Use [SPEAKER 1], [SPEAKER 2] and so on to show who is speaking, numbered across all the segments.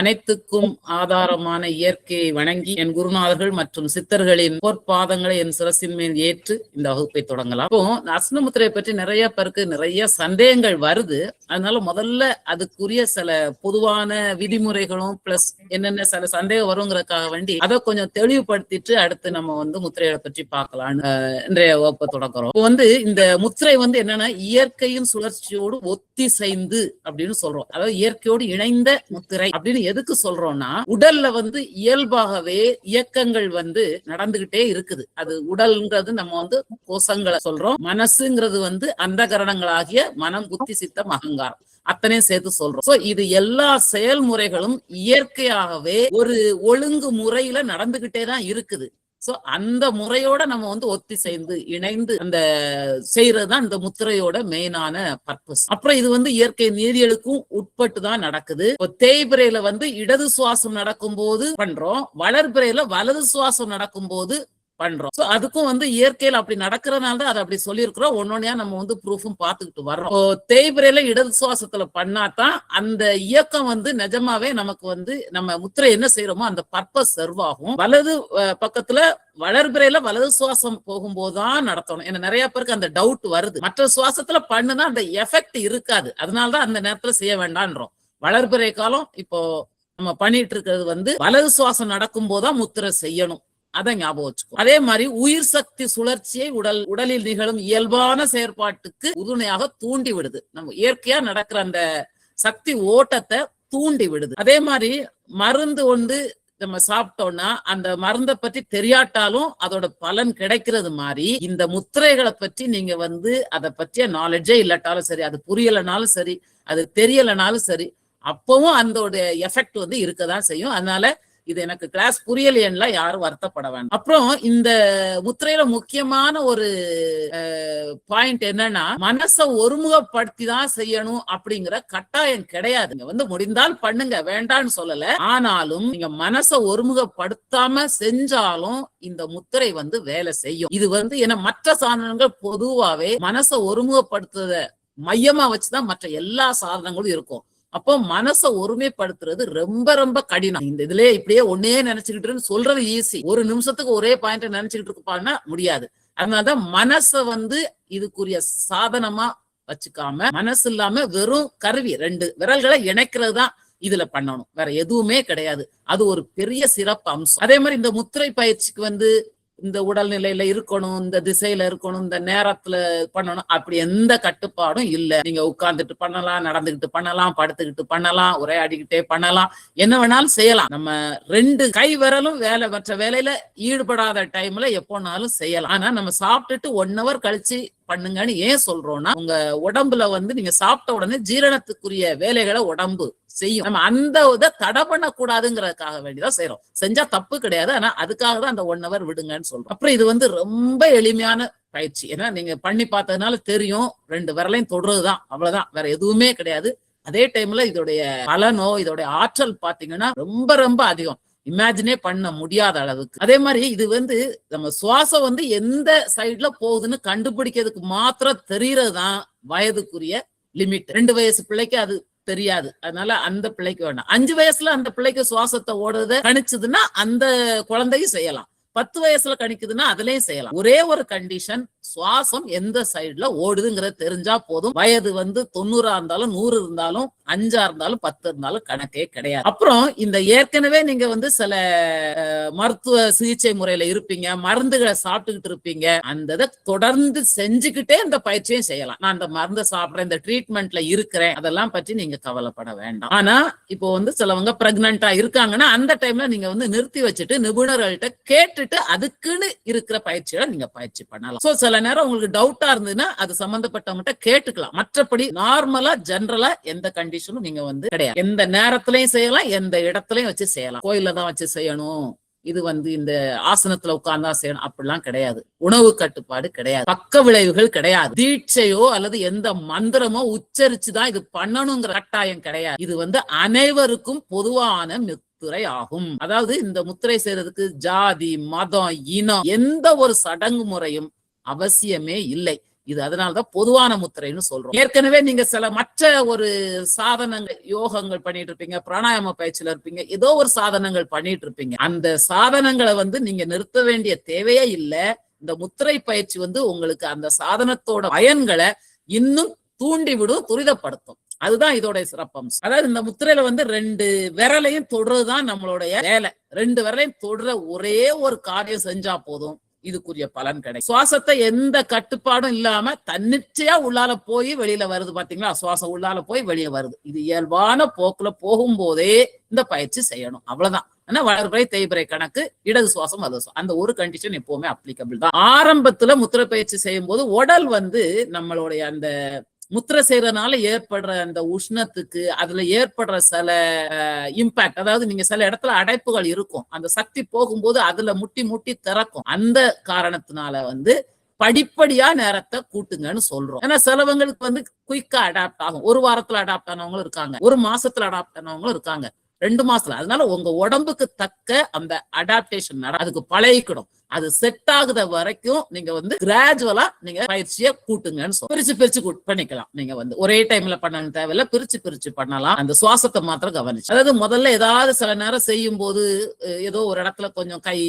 [SPEAKER 1] அனைத்துக்கும் ஆதாரமான இயற்கையை வணங்கி என் குருநாதர்கள் மற்றும் சித்தர்களின் பொற்பாதங்களை என் சிரசின் மேல் ஏற்று இந்த வகுப்பை தொடங்கலாம். இப்போ அஸ்னமுத்திரையை பற்றி நிறைய பேருக்கு நிறைய சந்தேகங்கள் வருது. அதனால முதல்ல அதுக்குரிய சில பொதுவான விதிமுறைகளும் பிளஸ் என்னென்ன சில சந்தேகம் வருங்கிறதுக்காக வேண்டி அதை கொஞ்சம் தெளிவுபடுத்திட்டு அடுத்து நம்ம முத்திரையை பற்றி பார்க்கலாம்னு இன்றைய வகுப்பை தொடங்குறோம். இப்போ இந்த முத்திரை என்னன்னா இயற்கையின் சுழற்சியோடு ஒத்திசைந்து அப்படின்னு சொல்றோம். அதாவது இயற்கையோடு இணைந்த முத்திரை அப்படின்னு எதுக்கு சொல்றோம்னா, உடல்ல இயல்பாகவே இயக்கங்கள் நடந்துகிட்டே இருக்குது. அது உடல்ங்கிறது நம்ம கோஷங்களை சொல்றோம். மனசுங்கிறது அந்த கரணங்களாகிய மனம், புத்தி, சித்தம், அகங்காரம் அத்தனையும் சேர்த்து சொல்றோம். சோ இது எல்லா செயல்முறைகளும் இயற்கையாகவே ஒரு ஒழுங்கு முறையில நடந்துகிட்டே தான் இருக்குது. சோ அந்த முறையோட நம்ம ஒத்திசைந்து இணைந்து அந்த செய்யறதுதான் இந்த முத்திரையோட மெயினான பர்பஸ். அப்புறம் இது இயற்கை நீதிகளுக்கும் உட்பட்டு தான் நடக்குது. இப்போ தேய்பிரையில இடது சுவாசம் நடக்கும் போது பண்றோம், வளர்பிரையில வலது சுவாசம் நடக்கும் போது பண்றோம். சோ அதுக்கும் இயற்கையில அப்படி நடக்கிறதுனால தான் அதை அப்படி சொல்லியிருக்கிறோம். ஒன்னொன்னையா நம்ம ப்ரூஃபும் பார்த்துக்கிட்டு வர்றோம். தேய்பிரையில இடது சுவாசத்துல பண்ணாதான் அந்த இயக்கம் நிஜமாவே நமக்கு நம்ம முத்திரை என்ன செய்யறோமோ அந்த பர்பஸ் சர்வ் ஆகும். வலது பக்கத்துல வளர்பிரையில வலது சுவாசம் போகும்போதுதான் நடத்தணும். ஏன்னா நிறைய பேருக்கு அந்த டவுட் வருது. மற்ற சுவாசத்துல பண்ணுனா அந்த எஃபெக்ட் இருக்காது, அதனாலதான் அந்த நேரத்துல செய்ய வேண்டாம்ன்றோம். வளர்பிறை காலம் இப்போ நம்ம பண்ணிட்டு இருக்கிறது வலது சுவாசம் நடக்கும் போதுதான் முத்திரை செய்யணும். அதை ஞாபகம் வச்சுக்கோ. அதே மாதிரி உயிர் சக்தி சுழற்சியை உடலில் நிகழும் இயல்பான செயற்பாட்டுக்கு உறுதுணையாக தூண்டி விடுது. நம்ம இயற்கையா நடக்கிற அந்த சக்தி ஓட்டத்தை தூண்டி விடுது. அதே மாதிரி மருந்து நம்ம சாப்பிட்டோம்னா அந்த மருந்தை பற்றி தெரியாட்டாலும் அதோட பலன் கிடைக்கிறது மாதிரி இந்த முத்திரைகளை பற்றி நீங்க அதை பற்றிய நாலேஜே இல்லாட்டாலும் சரி, அது புரியலனாலும் சரி, அது தெரியலனாலும் சரி, அப்பவும் அதோட எஃபெக்ட் இருக்கதான் செய்யும். அதனால இது எனக்கு கிளாஸ் புரியலையெல்லாம் யாரும் வருத்தப்பட வேண்டாம். அப்புறம் இந்த முத்திரையில முக்கியமான ஒரு பாயிண்ட் என்னன்னா, மனசை ஒருமுகப்படுத்தி தான் செய்யணும் அப்படிங்கிற கட்டாயம் கிடையாது. நீங்க முடிந்தால் பண்ணுங்க, வேண்டான்னு சொல்லல. ஆனாலும் நீங்க மனசை ஒருமுகப்படுத்தாம செஞ்சாலும் இந்த முத்திரை வேலை செய்யும். இது ஏன்னா மற்ற சாதனங்கள் பொதுவாவே மனசை ஒருமுகப்படுத்துறத மையமா வச்சுதான் மற்ற எல்லா சாதனங்களும் இருக்கும். அப்போ மனசை ஒருமைப்படுத்துறது ரொம்ப ரொம்ப கடினம். இந்த இதுல இப்படியே ஒன்னே நினைச்சுக்கிட்டு சொல்றது ஈஸி. ஒரு நிமிஷத்துக்கு ஒரே பாயிண்ட் நினைச்சுக்கிட்டு இருப்பாங்கன்னா முடியாது. அதனாலதான் மனசை இதுக்குரிய சாதனமா வச்சுக்காம, மனசு இல்லாம வெறும் கருவி 2 விரல்களை இணைக்கிறது தான் இதுல பண்ணணும், வேற எதுவுமே கிடையாது. அது ஒரு பெரிய சிறப்பு அம்சம். அதே மாதிரி இந்த முத்திரை பயிற்சிக்கு இந்த உடல்நிலையில இருக்கணும், இந்த திசையில இருக்கணும், இந்த நேரத்துல பண்ணணும், அப்படி எந்த கட்டுப்பாடும் இல்லை. நீங்க உட்கார்ந்துட்டு பண்ணலாம், நடந்துகிட்டு பண்ணலாம், படுத்துக்கிட்டு பண்ணலாம், உரையாடிக்கிட்டே பண்ணலாம், என்ன வேணாலும் செய்யலாம். நம்ம 2 கை விரலும் மற்ற வேலையில ஈடுபடாத டைம்ல எப்போனாலும் செய்யலாம். ஆனா நம்ம சாப்பிட்டுட்டு 1 hour கழிச்சு பண்ணுங்கன்னு ஏன் சொல்றோம்னா, உங்க உடம்புல நீங்க சாப்பிட்ட உடனே ஜீரணத்துக்குரிய வேலைகளை உடம்பு செய்யும். நம்ம அந்த இதை தடை பண்ண கூடாதுங்கிறதுக்காக வேண்டிதான் செய்யறோம். செஞ்சா தப்பு கிடையாது, ஆனா அதுக்காக தான் அந்த 1 hour விடுங்கன்னு சொல்றோம். அப்புறம் இது ரொம்ப எளிமையான பயிற்சி. ஏன்னா நீங்க பண்ணி பார்த்ததுனால தெரியும், 2 விரலையும் தொடுறதுதான், அவ்வளவுதான், வேற எதுவுமே கிடையாது. அதே டைம்ல இதோடைய பலனோ இதோடைய ஆற்றல் பாத்தீங்கன்னா ரொம்ப ரொம்ப அதிகம், இமேஜினே பண்ண முடியாத அளவுக்கு. அதே மாதிரி இது நம்ம சுவாசம் எந்த சைட்ல போகுதுன்னு கண்டுபிடிக்கிறதுக்கு மாத்திரம் தெரியறதுதான் வயதுக்குரிய லிமிட். 2 வயசு பிள்ளைக்கு அது தெரியாது, அதனால அந்த பிள்ளைக்கு வேண்டாம். 5 வயசுல அந்த பிள்ளைக்கு சுவாசத்தை ஓடுறத கணிச்சதுன்னா அந்த குழந்தையும் செய்யலாம். 10 வயசுல கணிக்குதுன்னா அதுலயும் செய்யலாம். ஒரே ஒரு கண்டிஷன், சுவாசம் எந்த சைடுல ஓடுதுங்கிறது தெரிஞ்சா போதும். வயது 90 இருந்தாலும் 100 இருந்தாலும் 5 இருந்தாலும் 10 இருந்தாலும் கணக்கே கிடையாது. அப்புறம் இந்த ஏற்கனவே நீங்க சில மருத்துவ சிகிச்சை முறையில இருப்பீங்க, மருந்துகளை சாப்பிட்டுக்கிட்டு இருப்பீங்க, அந்த தொடர்ந்து செஞ்சுக்கிட்டே இந்த பயிற்சியும் செய்யலாம். நான் அந்த மருந்தை சாப்பிடுறேன், இந்த ட்ரீட்மெண்ட்ல இருக்கிறேன், அதெல்லாம் பற்றி நீங்க கவலைப்பட வேண்டாம். ஆனா இப்போ சிலவங்க பிரெக்னண்டா இருக்காங்கன்னா அந்த டைம்ல நீங்க நிறுத்தி வச்சுட்டு நிபுணர்கள்ட்ட கேட்டு அதுக்குன்னு இருக்கிற பயிற்சிகளை நீங்க பயிற்சி பண்ணலாம். சோ சில நேரம் உங்களுக்கு டவுட்டா இருந்ததுன்னா அது சம்பந்தப்பட்டவங்கிட்ட கேட்டுக்கலாம். மற்றபடி நார்மலா ஜெனரலா எந்த கண்டிஷனும் நீங்க கிடையாது. எந்த நேரத்திலையும் செய்யலாம், எந்த இடத்துலயும் வச்சு செய்யலாம். கோயில தான் வச்சு செய்யணும், இது இந்த ஆசனத்துல உட்கார்ந்தா செய்யணும் அப்படிலாம் கிடையாது. உணவு கட்டுப்பாடு கிடையாது, பக்க விளைவுகள் கிடையாது, தீட்சையோ அல்லது எந்த மந்திரமோ உச்சரிச்சுதான் இது பண்ணணுங்கிற கட்டாயம் கிடையாது. இது அனைவருக்கும் பொதுவான முத்திரை ஆகும். அதாவது இந்த முத்திரை செய்யறதுக்கு ஜாதி, மதம், இனம் எந்த ஒரு சடங்கு முறையும் அவசியமே இல்லை. இது அதனாலதான் பொதுவான முத்திரைன்னு சொல்றோம். ஏற்கனவே நீங்க சில மற்ற ஒரு சாதனங்கள் யோகங்கள் பண்ணிட்டு இருப்பீங்க, பிராணாயாம பயிற்சியில இருப்பீங்க, ஏதோ ஒரு சாதனங்கள் பண்ணிட்டு இருப்பீங்க. அந்த சாதனங்களை நீங்க நிறுத்த வேண்டிய தேவையே இல்ல. இந்த முத்திரை பயிற்சி உங்களுக்கு அந்த சாதனத்தோட பயன்களை இன்னும் தூண்டிவிடும், துரிதப்படுத்தும். அதுதான் இதோட சிறப்பம்சம். அதாவது இந்த முத்திரையில 2 விரலையும் தொடுறதுதான் நம்மளுடைய வேலை. 2 விரலையும் தொடுற ஒரே ஒரு காரியம் செஞ்சா போதும், இதுக்குரிய பலன் கிடைக்கும். சுவாசத்தை எந்த கட்டுப்பாடும் இல்லாம தன்னிச்சையா உள்ளால போய் வெளியில வருது பாத்தீங்களா, சுவாசம் உள்ளால போய் வெளியே வருது. இது இயல்பான போக்குல போகும்போதே இந்த பயிற்சி செய்யணும், அவ்வளவுதான். ஆனா வளர்பிறை தேய்பிறை கணக்கு, இடது சுவாசம் வலது சுவாசம், அந்த ஒரு கண்டிஷன் எப்பவுமே அப்ளிகபிள் தான். ஆரம்பத்துல முத்திரை பயிற்சி செய்யும் போது உடல் நம்மளுடைய அந்த முத்திரை செய்யறதுனால ஏற்படுற அந்த உஷ்ணத்துக்கு, அதுல ஏற்படுற சில இம்பாக்ட், அதாவது நீங்க சில இடத்துல அடைப்புகள் இருக்கும், அந்த சக்தி போகும்போது அதுல முட்டி முட்டி திறக்கும். அந்த காரணத்தினால படிப்படியா நேரத்தை கூட்டுங்கன்னு சொல்றோம். ஏன்னா சிலவங்களுக்கு குயிக்கா அடாப்ட் ஆகும். 1 வாரத்துல அடாப்ட் ஆனவங்களும் இருக்காங்க, 1 மாசத்துல அடாப்ட் ஆனவங்களும் இருக்காங்க, 2 மாசத்துல. அதனால உங்க உடம்புக்கு தக்க அந்த அடாப்டேஷன் அதுக்கு பழகிக்கணும். அது செட் ஆகுத வரைக்கும் நீங்க கிராஜுவலா நீங்க பயிற்சியை கூட்டுங்கன்னு பிரிச்சு பிரிச்சு பண்ணிக்கலாம். நீங்க ஒரே டைம்ல பண்ண தேவையில்ல, பிரிச்சு பிரிச்சு பண்ணலாம். அந்த சுவாசத்தை மாத்திரம் கவனிச்சு, அதாவது முதல்ல ஏதாவது சில நேரம் செய்யும் போது ஏதோ ஒரு இடத்துல கொஞ்சம் கை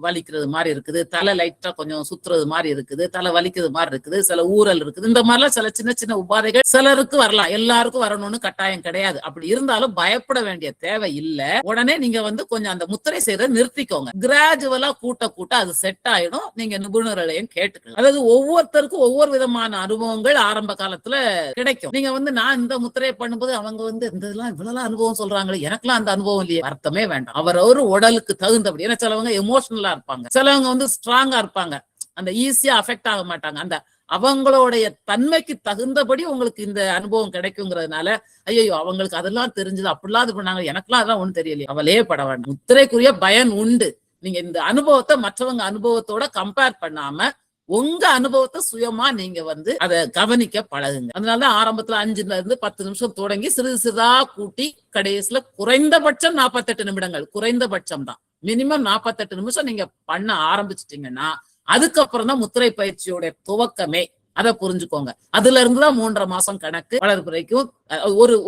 [SPEAKER 1] வலிக்கிறது மாதிரி இருக்குது, தலை லைட்டா கொஞ்சம் சுத்துறது மாதிரி இருக்குது, தலை வலிக்கிறது மாதிரி இருக்குது, சில ஊரல் இருக்குது, இந்த மாதிரிலாம் சில சின்ன சின்ன உபாதைகள் சிலருக்கு வரலாம். எல்லாருக்கும் வரணும்னு கட்டாயம் கிடையாது. அப்படி இருந்தாலும் பயப்பட வேண்டிய தேவை இல்ல. உடனே நீங்க கொஞ்சம் அந்த முத்திரை செய்யறத நிறுத்திக்கோங்க. கிராஜுவலா கூட்ட கூட்ட அது செட் ஆயிடும். நீங்க நிபுணர்களையும் கேட்டுக்கலாம். அதாவது ஒவ்வொருத்தருக்கும் ஒவ்வொரு விதமான அனுபவங்கள் ஆரம்ப காலத்துல கிடைக்கும். நீங்க நான் இந்த முத்திரையை பண்ணும்போது அவங்க இதெல்லாம் இவ்வளவு அனுபவம் சொல்றாங்களே, எனக்குலாம் அந்த அனுபவம் இல்லையே, அர்த்தமே வேண்டாம். அவரவர் உடலுக்கு தகுந்தபடி. ஏன்னா சிலவங்க எமோஷனலா இருப்பாங்க, சிலவங்க ஸ்ட்ராங்கா இருப்பாங்க, அந்த ஈஸியா அஃபெக்ட் ஆக மாட்டாங்க. அந்த அவங்களுடைய தன்மைக்கு தகுந்தபடி உங்களுக்கு இந்த அனுபவம் கிடைக்குங்கிறதுனால, ஐயோ அவங்களுக்கு அதெல்லாம் தெரிஞ்சது, அப்படிலாம் இது பண்ணாங்க, எனக்குலாம் அதெல்லாம் ஒண்ணும் தெரியலையே, அவளே பட வேண்டாம். முத்திரைக்குரிய பயன் உண்டு. நீங்க இந்த அனுபவத்தை மற்றவங்க அனுபவத்தோட கம்பேர் பண்ணாம உங்க அனுபவத்தை சுயமா நீங்க அதை கவனிக்க பழகுங்க. அதனாலதான் ஆரம்பத்துல 5ல இருந்து 10 நிமிஷம் தொடங்கி சிறிது சிறிதா கூட்டி கடைசியில குறைந்தபட்சம் 48 நிமிடங்கள், குறைந்தபட்சம் தான், மினிமம் 48 நிமிஷம் நீங்க பண்ண ஆரம்பிச்சிட்டீங்கன்னா அதுக்கப்புறம் தான் முத்திரை பயிற்சியோட துவக்கமே. அதை புரிஞ்சுக்கோங்க. அதுல இருந்துதான் 3.5 மாசம் கணக்கு. வளர்பிறைக்கும்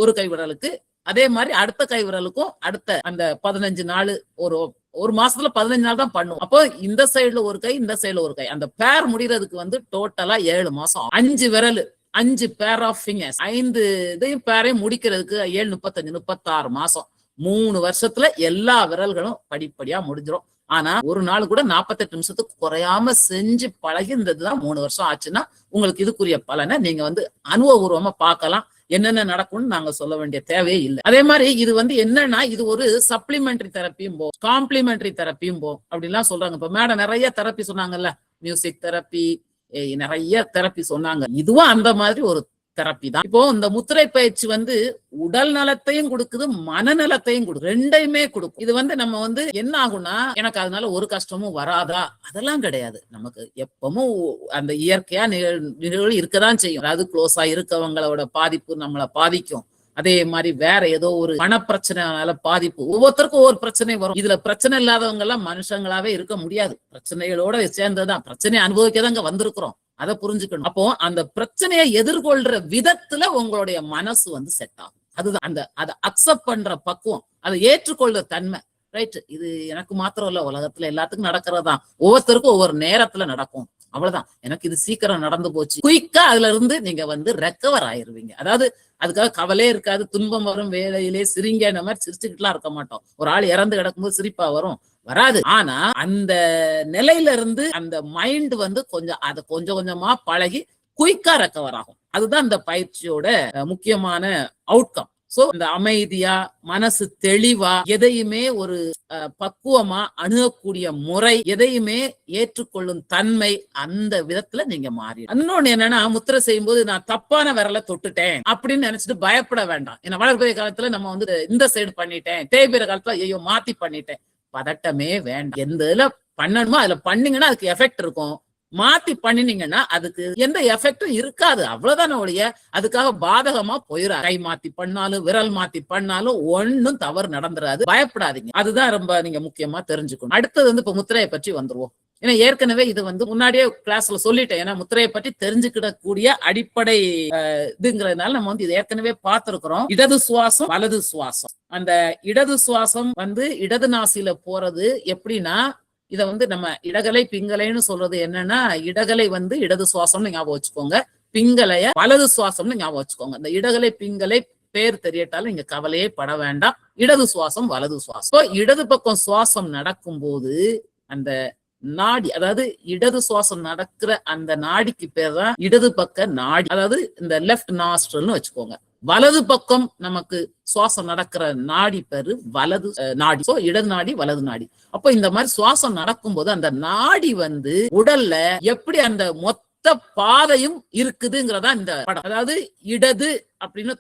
[SPEAKER 1] ஒரு கை விரலுக்கு, அதே மாதிரி அடுத்த கை விரலுக்கும் அடுத்த அந்த 15 நாள், ஒரு மாசத்துல 15 நாள் தான் பண்ணும். அப்போ இந்த சைடுல ஒரு கை, இந்த சைடுல ஒரு கை, அந்த பேர் முடிகிறதுக்கு டோட்டலா 7 மாசம். 5 விரல், 5 பேர் ஆஃப் ஃபிங்கர்ஸ், 5 இதையும் பேரையும் முடிக்கிறதுக்கு 7, 35, 36 மாசம். 3 வருஷத்துல எல்லா விரல்களும் படிப்படியா முடிஞ்சிடும். ஆனா ஒரு நாள் கூட 48 நிமிஷத்துக்கு குறையாம செஞ்சு பழகி இருந்ததுதான் 3 வருஷம் ஆச்சுன்னா உங்களுக்கு இதுக்குரிய பலனை நீங்க அனுபவபூர்வமா பார்க்கலாம். என்னென்ன நடக்கும்னு நாங்க சொல்ல வேண்டிய தேவையே இல்லை. அதே மாதிரி இது என்னன்னா, இது ஒரு சப்ளிமெண்டரி தெரப்பியும் போ, காம்ப்ளிமெண்டரி தெரப்பியும் போ அப்படின்லாம் சொல்றாங்க. இப்ப மேடம் நிறைய தெரப்பி சொன்னாங்கல்ல, மியூசிக் தெரப்பி, நிறைய தெரப்பி சொன்னாங்க. இதுவும் அந்த மாதிரி ஒரு தெரப்பி தான். இப்போ இந்த முத்திரை பயிற்சி உடல் நலத்தையும் கொடுக்குது, மனநலத்தையும் கொடுக்குது, ரெண்டையுமே கொடுக்கும். இது நம்ம என்ன ஆகும்னா, எனக்கு அதனால ஒரு கஷ்டமும் வராதா, அதெல்லாம் கிடையாது. நமக்கு எப்பவும் அந்த இயற்கையா நிகழ்வு இருக்கதான் செய்யும். அதாவது க்ளோஸா இருக்கவங்களோட பாதிப்பு நம்மளை பாதிக்கும். அதே மாதிரி வேற ஏதோ ஒரு மனப்பிரச்சனைனால பாதிப்பு, ஒவ்வொருத்தருக்கும் ஒவ்வொரு பிரச்சனை வரும். இதுல பிரச்சனை இல்லாதவங்க எல்லாம் மனுஷங்களாவே இருக்க முடியாது, பிரச்சனைகளோட சேர்ந்ததுதான். பிரச்சனையை அனுபவிக்கதாங்க வந்திருக்கிறோம், அதை புரிஞ்சுக்கணும். அப்போ அந்த பிரச்சனையை எதிர்கொள்ற விதத்துல உங்களுடைய மனசு செட் ஆகும். அதுதான் அதை அக்செப்ட் பண்ற பக்குவம், அதை ஏற்றுக்கொள்ற தன்மை. ரைட், இது எனக்கு மாத்திரம் இல்ல, உலகத்துல எல்லாத்துக்கும் நடக்கிறதான். ஒவ்வொருத்தருக்கும் ஒவ்வொரு நேரத்துல நடக்கும், அவ்வளவுதான். எனக்கு இது சீக்கிரம் நடந்து போச்சு, குயிக்கா அதுல இருந்து நீங்க ரெக்கவர் ஆயிருவீங்க. அதாவது அதுக்காக கவலையே இருக்காது. துன்பம் வரும் வேலையிலே சிரிங்க மாதிரி சிரிச்சுக்கிட்டுலாம் இருக்க மாட்டோம். ஒரு ஆள் இறந்து கிடக்கும்போது சிரிப்பா வராது. ஆனா அந்த நிலையில இருந்து அந்த மைண்ட் கொஞ்சம் அதை கொஞ்சம் கொஞ்சமா பழகி குயிக்கா ரெக்கவர் ஆகும். அதுதான் இந்த பயிற்சியோட முக்கியமான அவுட்கம். சோ இந்த அமைதியா, மனசு தெளிவா, எதையுமே ஒரு பக்குவமா அணுகக்கூடிய முறை, எதையுமே ஏற்றுக்கொள்ளும் தன்மை, அந்த விதத்துல நீங்க மாறி. இன்னொன்னு என்னன்னா, முத்திரை செய்யும் போது நான் தப்பான விரலை தொட்டுட்டேன் அப்படின்னு நினைச்சிட்டு பயப்பட வேண்டாம். ஏன்னா வளர்பிறை காலத்துல நம்ம இந்த சைடு பண்ணிட்டேன், தேய்பிறை காலத்துல ஐயோ மாத்தி பண்ணிட்டேன், பதட்டமே வேண்டாம். எந்த இதுல பண்ணணுமோ அதுல பண்ணீங்கன்னா அதுக்கு எஃபெக்ட் இருக்கும். மாத்தி பண்ணினீங்கன்னா அதுக்கு எந்த எஃபெக்டும் இருக்காது, அவ்வளவுதான ஒழிய அதுக்காக பாதகமா போயிடாது. கை மாத்தி பண்ணாலும் விரல் மாத்தி பண்ணாலும் ஒன்னும் தவறு நடந்துராது, பயப்படாதீங்க. அதுதான் ரொம்ப நீங்க முக்கியமா தெரிஞ்சுக்கணும். அடுத்தது இப்ப முத்திரையை பற்றி வந்துருவோம். ஏன்னா ஏற்கனவே இது வந்து முன்னாடியே கிளாஸ்ல சொல்லிட்டேன். ஏன்னா முத்திரையை பற்றி தெரிஞ்சுக்கிடக்கூடிய அடிப்படை இதுங்கிறதுனால நம்ம வந்து இது ஏற்கனவே பார்த்திருக்கிறோம். இடது சுவாசம் வலது சுவாசம். அந்த இடது சுவாசம் வந்து இடது நாசியில போறது எப்படின்னா, இத வந்து நம்ம இடகலை பிங்கலைன்னு சொல்றது என்னன்னா, இடகலை வந்து இடது சுவாசம்னு ஞாபகம் வச்சுக்கோங்க, பிங்கலைய வலது சுவாசம்னு ஞாபகம் வச்சுக்கோங்க. இந்த இடகலை பிங்கலை பேர் தெரியட்டாலும் நீங்க கவலையே பட வேண்டாம். இடது சுவாசம் வலது சுவாசம். இடது பக்கம் சுவாசம் நடக்கும் போது அந்த நாடி, அதாவது இடது சுவாசம் நடக்கிற அந்த நாடிக்கு பேர் தான் இடது பக்க நாடி, அதாவது இந்த லெஃப்ட் நாஸ்ட்ரல்னு வச்சுக்கோங்க. வலது பக்கம் நமக்கு சுவாசம் நடக்கிற நாடி பேரு வலது நாடி. சோ இடது நாடி வலது நாடி. அப்போ இந்த மாதிரி சுவாசம் நடக்கும் போது அந்த நாடி வந்து உடல்ல எப்படி அந்த மொத்த பாதையும் இருக்குதுங்கிறதா இந்த படம். அதாவது இடது அப்படின்னு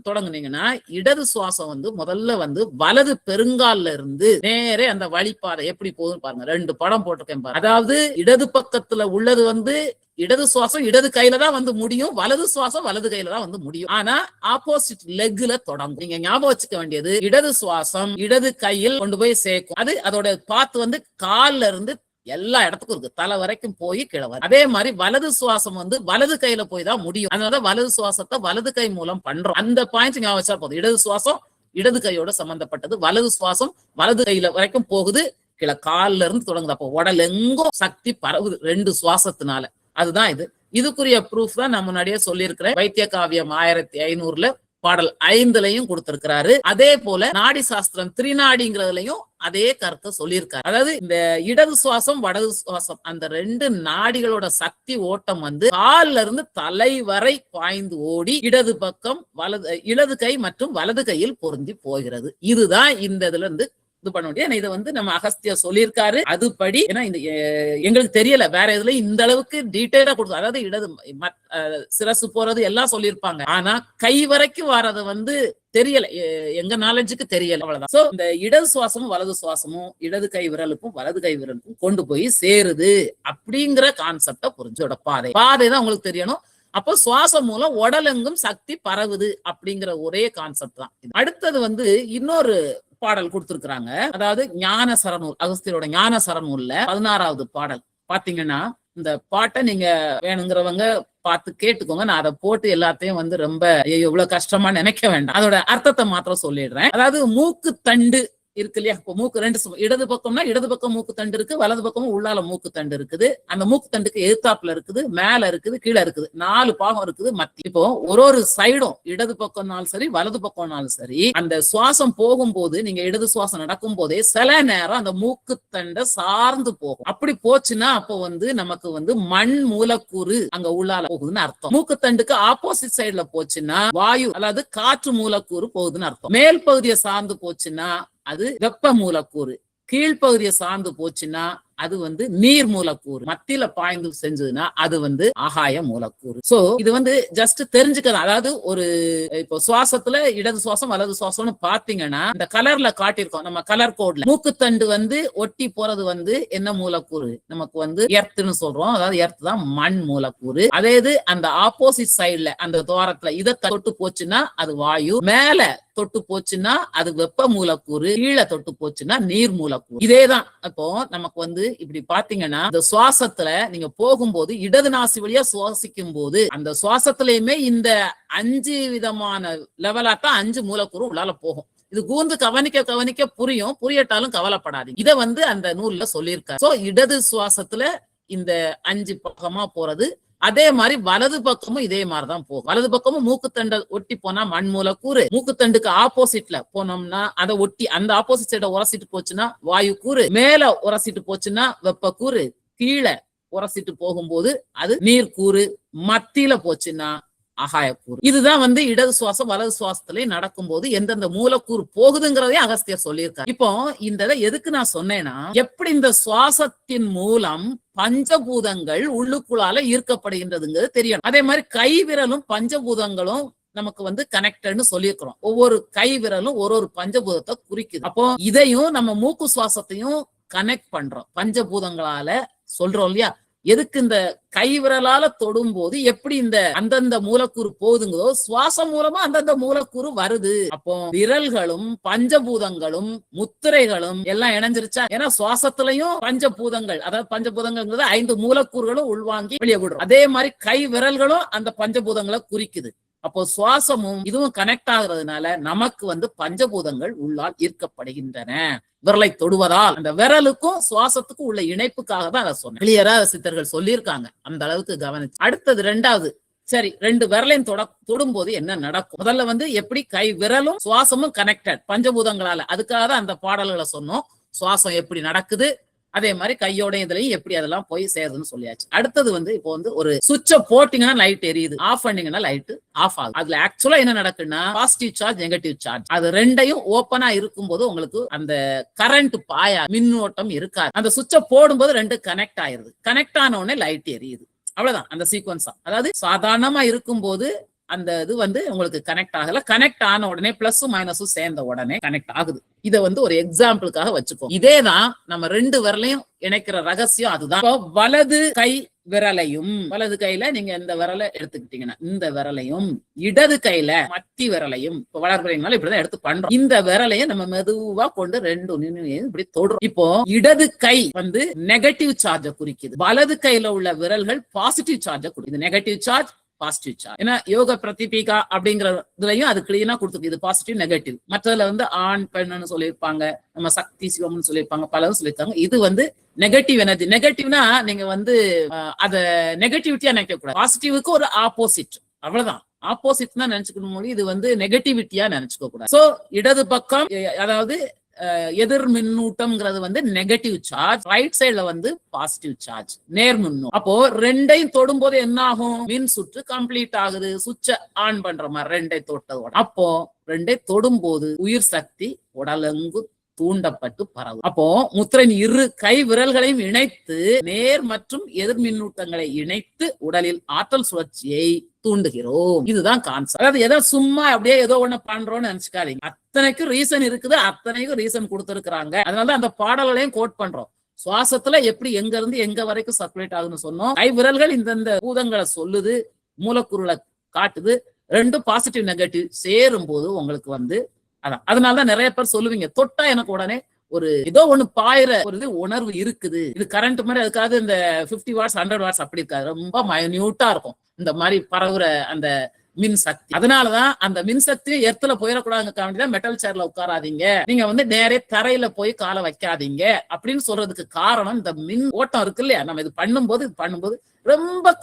[SPEAKER 1] தொடங்குனீங்கன்னா இடது சுவாசம் வந்து முதல்ல வந்து வலது பெருங்கால்ல இருந்து நேரே அந்த வழிப்பாதை எப்படி போகுதுன்னு பாருங்க. 2 படம் போட்டிருக்கேன் பாருங்க. அதாவது இடது பக்கத்துல உள்ளது வந்து இடது சுவாசம் இடது கையில தான் வந்து முடியும், வலது சுவாசம் வலது கையில தான் வந்து முடியும். ஆனா ஆப்போசிட் லெக்ல தொடங்கும். நீங்க ஞாபகம் வச்சுக்க வேண்டியது, இடது சுவாசம் இடது கையில் கொண்டு போய் சேர்க்கும். அது அதோட பாத்து வந்து கால்ல இருந்து எல்லா இடத்துக்கும் இருக்கு, தலை வரைக்கும் போய் கீழே வரும். அதே மாதிரி வலது சுவாசம் வந்து வலது கையில போய் தான் முடியும். அதனாலதான் வலது சுவாசத்தை வலது கை மூலம் பண்றோம். அந்த பாயிண்ட் ஞாபகம் வச்சா போதும். இடது சுவாசம் இடது கையோட சம்பந்தப்பட்டது, வலது சுவாசம் வலது கையில வரைக்கும் போகுது, கீழே கால்ல இருந்து தொடங்குது. அப்போ உடல் எங்கும் சக்தி பரவுது 2 சுவாசத்தினால. அதுதான் இது. இதுக்குரிய ப்ரூஃப் தான் நான் முன்னாடியே சொல்லியிருக்கிறேன். வைத்திய காவியம் 1500 பாடல் 5லயும் கொடுத்திருக்கிறாரு. அதே போல நாடி சாஸ்திரம் திரிநாடிங்கிறதுலயும் அதே கருத்தை சொல்லியிருக்காரு. அதாவது இந்த இடது சுவாசம் வலது சுவாசம் அந்த 2 நாடிகளோட சக்தி ஓட்டம் வந்து கால்ல இருந்து தலை வரை பாய்ந்து ஓடி இடது பக்கம் இடது கை மற்றும் வலது கையில் பொருந்தி போகிறது. இதுதான் இந்த இதுல இருந்து இது பண்ண முடியும். இதை வந்து நம்ம அகஸ்தியர் சொல்லியிருக்காரு. அதுபடி ஏன்னா இந்த எங்களுக்கு தெரியல, வேற இதுல இந்த அளவுக்கு டீடைலா கொடுத்து, அதாவது இடது சிரசு போறது எல்லாம் சொல்லியிருப்பாங்க. ஆனா கை வரைக்கும் வர்றது வந்து தெரியல, எங்க நாலேஜுக்கு தெரியல, அவ்வளவுதான். சோ இந்த இடது சுவாசமும் வலது சுவாசமும் இடது கை விரலுக்கும் வலது கை விரலுக்கும் கொண்டு போய் சேருது அப்படிங்கிற கான்செப்ட புரிஞ்சோட பாதை தான் உங்களுக்கு தெரியணும். அப்போ சுவாசம் மூலம் உடலெங்கும் சக்தி பரவுது அப்படிங்கிற ஒரே கான்செப்ட் தான். அடுத்தது வந்து இன்னொரு பாடல் கொடுத்திருக்கிறாங்க. அதாவது ஞான சரநூல், அகஸ்தியரோட ஞான சரநூல்ல 16வது பாடல் பாத்தீங்கன்னா, இந்த பாட்டை நீங்க வேணுங்கிறவங்க பார்த்து கேட்டுக்கோங்க. நான் அதை போட்டு எல்லாத்தையும் வந்து ரொம்ப இவ்வளவு கஷ்டமா நினைக்க வேண்டாம். அதோட அர்த்தத்தை மாத்திரம் சொல்லிடுறேன். அதாவது மூக்கு தண்டு இருக்கு இல்லையா, இப்போ மூக்கு 2 இடது பக்கம்னா இடது பக்கம் மூக்கு தண்டு இருக்கு, வலது பக்கமும் உள்ளால மூக்கு தண்டு இருக்குது. அந்த மூக்கு தண்டுக்கு எதிர்த்தாப்புல இருக்குது, மேல இருக்குது, கீழே இருக்குது, 4 பாகம் இருக்குது மத்தி. இப்போ ஒரு சைடும் இடது பக்கம்னாலும் சரி வலது பக்கம்னாலும் சரி, அந்த சுவாசம் போகும்போது நீங்க இடது சுவாசம் நடக்கும் போதே சில நேரம் அந்த மூக்கு தண்டை சார்ந்து போகும். அப்படி போச்சுன்னா அப்போ வந்து நமக்கு வந்து மண் மூலக்கூறு அங்க உள்ளால போகுதுன்னு அர்த்தம். மூக்கு தண்டுக்கு ஆப்போசிட் சைடுல போச்சுன்னா வாயு, அதாவது காற்று மூலக்கூறு போகுதுன்னு அர்த்தம். மேல் பகுதியை சார்ந்து போச்சுன்னா அது வெப்ப மூலக்கூறு, கீழ்ப்பகுதியை சார்ந்து போச்சுன்னா அது வந்து நீர் மூலக்கூறு, மத்தியில பாய்ந்து செஞ்சதுன்னா அது வந்து ஆகாய மூலக்கூறு. சோ இது வந்து ஜஸ்ட் தெரிஞ்சுக்கலாம். அதாவது ஒரு இப்போ சுவாசத்துல இடது சுவாசம் வலது சுவாசம்னு பாத்தீங்கன்னா இந்த கலர்ல காட்டியிருக்கோம் நம்ம கலர் கோட்ல. மூக்குத்தண்டு வந்து ஒட்டி போறது வந்து என்ன மூலக்கூறு, நமக்கு வந்து எர்த்னு சொல்றோம். அதாவது எர்த் தான் மண் மூலக்கூறு. அதே இது அந்த ஆப்போசிட் சைட்ல அந்த துவாரத்துல இதை தொட்டு போச்சுன்னா அது வாயு, மேல தொட்டு போச்சுன்னா அது வெப்ப மூலக்கூறு, கீழே தொட்டு போச்சுன்னா நீர் மூலக்கூறு. இதேதான். அப்போ நமக்கு வந்து இப்படி பாத்தீங்கன்னா இந்த சுவாசத்துல நீங்க போகும்போது இடது நாசி வழியா சுவாசிக்கும் போது அந்த சுவாசத்திலயுமே இந்த 5 விதமான லெவலாத்தான் 5 மூலக்கூறு உள்ளால போகும். இது கூர்ந்து கவனிக்க புரியும், புரியட்டாலும் கவலைப்படாதீங்க. இத வந்து அந்த நூல்ல சொல்லியிருக்காரு. சோ இடது சுவாசத்துல இந்த 5 பக்கமா போறது, அதே மாதிரி வலது பக்கமும் இதே மாதிரிதான் போகும். வலது பக்கமும் மூக்குத்தண்டை ஒட்டி போனா மண் மூலக்கூறு, மூக்குத்தண்டுக்கு ஆப்போசிட்ல போனோம்னா அதை ஒட்டி அந்த ஆப்போசிட் சைட உரசிட்டு போச்சுன்னா வாயு கூறு, மேல உரசிட்டு போச்சுன்னா வெப்ப கூறு, கீழே உரசிட்டு போகும்போது அது நீர் கூறு, மத்தியில போச்சுன்னா ஆகாயக்கூறு. இதுதான் வந்து இடது சுவாசம் வலது சுவாசத்திலே நடக்கும் போது எந்தெந்த மூலக்கூறு போகுதுங்கிறதே அகஸ்தியர் சொல்லியிருக்காரு. இப்போ இந்த எதுக்கு நான் சொன்னேன்னா, எப்படி இந்த சுவாசத்தின் மூலம் பஞ்சபூதங்கள் உள்ளுக்குள்ளால ஈர்க்கப்படுகின்றதுங்கிறது தெரியணும். அதே மாதிரி கை விரலும் பஞ்சபூதங்களும் நமக்கு வந்து கனெக்டட்னு சொல்லியிருக்கிறோம். ஒவ்வொரு கை விரலும் ஒரு பஞ்சபூதத்தை குறிக்குது. அப்போ இதையும் நம்ம மூக்கு சுவாசத்தையும் கனெக்ட் பண்றோம் பஞ்சபூதங்களால சொல்றோம் இல்லையா. எதுக்கு இந்த கை விரலால தொடும் போது எப்படி இந்த அந்தந்த மூலக்கூறு போகுதுங்களோ சுவாசம் மூலமா அந்தந்த மூலக்கூறு வருது. அப்போ விரல்களும் பஞ்சபூதங்களும் முத்திரைகளும் எல்லாம் இணைஞ்சிருச்சா? ஏன்னா சுவாசத்திலையும் பஞ்சபூதங்கள், அதாவது பஞ்சபூதங்கள் 5 மூலக்கூறுகளும் உள்வாங்கி வெளியே விடுறோம். அதே மாதிரி கை விரல்களும் அந்த பஞ்சபூதங்களை குறிக்குது. அப்போ சுவாசமும் இதுவும் கனெக்ட் ஆகுறதுனால நமக்கு பஞ்சபூதங்கள் உள்ளால் ஈர்க்கப்படுகின்றன. விரலை தொடுவதால் அந்த விரலுக்கும் சுவாசத்துக்கும் உள்ள இணைப்புக்காக தான் அதை சொன்னேன். கிளியரா சித்தர்கள் சொல்லியிருக்காங்க. அந்த அளவுக்கு கவனிச்சு. அடுத்தது 2வது, சரி 2 விரலையும் தொடும்போது என்ன நடக்கும்? முதல்ல எப்படி கை விரலும் சுவாசமும் கனெக்டட் பஞ்சபூதங்களால, அதுக்காக தான் அந்த பாடல்களை சொன்னோம். சுவாசம் எப்படி நடக்குது, அதே மாதிரி கையோட இதுலயும் எப்படி அதெல்லாம் போய் சேருதுன்னு சொல்லியாச்சு. அடுத்தது இப்போ ஒரு சுவிட்ச போட்டீங்கன்னா லைட் எரியுது, ஆஃப் பண்ணீங்கன்னா லைட் ஆஃப் ஆகுது. அதுல ஆக்சுவலா என்ன நடக்குன்னா பாசிட்டிவ் சார்ஜ் நெகட்டிவ் சார்ஜ் அது ரெண்டையும் ஓப்பனா இருக்கும்போது உங்களுக்கு அந்த கரண்ட் பாயா மின்னோட்டம் இருக்காது. அந்த சுவிட்ச போடும்போது 2 கனெக்ட் ஆயிருது. கனெக்ட் ஆன உடனே லைட் எரியுது. அவ்வளவுதான் அந்த சீக்வன்ஸா. அதாவது சாதாரணமா இருக்கும்போது அந்த இது உங்களுக்கு கனெக்ட் ஆகல. கனெக்ட் ஆன உடனே பிளஸ் மைனஸும் சேர்ந்த உடனே கனெக்ட் ஆகுது. இதை ஒரு எக்ஸாம்பிளுக்காக வச்சுக்கோ. இதேதான் நம்ம 2 விரலையும் இணைக்கிற ரகசியம். அதுதான் வலது கை விரலையும், வலது கையில நீங்க இந்த விரலை எடுத்துக்கிட்டீங்கன்னா இந்த விரலையும், இடது கையில மத்தி விரலையும், இப்ப வளர்பிறைனால இப்படிதான் எடுத்து பண்றோம். இந்த விரலையும் நம்ம மெதுவா கொண்டு 2 இப்படி தொடுறோம். இப்போ இடது கை நெகட்டிவ் சார்ஜ குறிக்குது, வலது கையில உள்ள விரல்கள் பாசிட்டிவ் சார்ஜ குறிக்குது. Negative charge positive charge. ஏன்னா யோக பிரதிபிகா அப்படிங்கறதுலயும் அது கிளீனா கொடுத்துருக்கு. இது பாசிட்டிவ் நெகட்டிவ். மற்றதுல ஆண் பெண்ணுன்னு சொல்லியிருப்பாங்க, நம்ம சக்தி சிவம்னு சொல்லியிருப்பாங்க, பலரும் சொல்லியிருக்காங்க. இது நெகட்டிவ் எனர்ஜி. நெகட்டிவ்னா நீங்க அத நெகட்டிவிட்டியா நினைக்க கூடாது. பாசிட்டிவுக்கு ஒரு ஆப்போசிட், அவ்வளவுதான். ஆப்போசிட் தான் நினைச்சுக்கணும். இது நெகட்டிவிட்டியா நினைச்சுக்க கூடாது. சோ இடது பக்கம் அதாவது எதிர் மின்னூட்டம்ங்கிறது நெகட்டிவ் சார்ஜ், ரைட் சைடுல பாசிட்டிவ் சார்ஜ், நேர் மின்னூட்டம். அப்போ 2ஐயும் தொடும் போது என்ன ஆகும்? மின் சுற்று கம்ப்ளீட் ஆகுது. சுவிட்ச ஆன் பண்ற மாதிரி 2ஐ தொட்டதோட. அப்போ 2ஐ தொடும் போது உயிர் சக்தி உடலெங்கு தூண்டப்பட்டு பரவும். அப்போ முத்திரையின் 2 கை விரல்களையும் இணைத்து நேர் மற்றும் எதிர் மின்னூட்டங்களை இணைத்து உடலில் ஆற்றல் சுழற்சியை தூண்டுகிறோம். இதுதான் கான்செப்ட். அதாவது ஏதோ சும்மா அப்படியே ஏதோ ஒண்ணு பண்றோம்னு நினைச்சுக்காதீங்க. அத்தனைக்கும் ரீசன் இருக்குது, அத்தனைக்கும் ரீசன் கொடுத்திருக்கிறாங்க. அதனால அந்த பாடல்களையும் கோட் பண்றோம். சுவாசத்துல எப்படி எங்க இருந்து எங்க வரைக்கும் சர்க்குலேட் ஆகுதுன்னு சொன்னோம். கை விரல்கள் இந்த பூதங்களை சொல்லுது, மூலக்கூறுகளை காட்டுது. 2 பாசிட்டிவ் நெகட்டிவ் சேரும் போது உங்களுக்கு அதான். அதனாலதான் நிறைய பேர் சொல்லுவீங்க, தொட்டா எனக்கு உடனே ஒரு ஏதோ ஒண்ணு பாயிர ஒரு உணர்வு இருக்குது. இது கரண்ட் மாதிரி. அதுக்காக இந்த 50 வாட்ஸ் 100 வாட்ஸ் அப்படி இருக்காது. ரொம்ப மைன்யூட்டா இருக்கும் இந்த மாதிரி பரவுற அந்த மின் சக்தி. அதனாலதான் அந்த மின் சக்தி எர்த்துல போயிடக்கூடாதுக்காண்டிதான் மெட்டல் சேர்ல உட்காராதீங்க, நீங்க நேரே தரையில போய் காலை வைக்காதீங்க அப்படின்னு சொல்றதுக்கு காரணம் இந்த மின் ஓட்டம் இருக்கு இல்லையா. நம்ம இது பண்ணும்போது ரொம்ப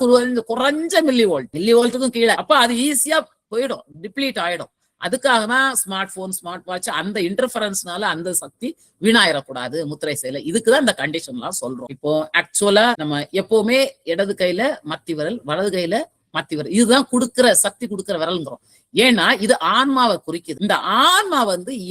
[SPEAKER 1] குறைஞ்ச மில்லி வோல்ட்டுக்கும் கீழே. அப்ப அது ஈஸியா போயிடும், டிப்ளீட் ஆயிடும். அதுக்காக தான் ஸ்மார்ட் போன், ஸ்மார்ட் வாட்ச் அந்த இன்டர்ஃபரன்ஸ்னால அந்த சக்தி வீணாயிடக்கூடாது முத்திரை செயல. இதுக்குதான் இந்த கண்டிஷன் எல்லாம் சொல்றோம். இப்போ ஆக்சுவலா நம்ம எப்பவுமே இடது கையில மத்தி விரல், வலது கையில மத்தி விரல், இதுதான் கொடுக்கிற சக்தி கொடுக்கிற விரல்ங்கிறோம். ஏன்னா இது ஆன்மாவை குறிக்குது. இந்த ஆன்மா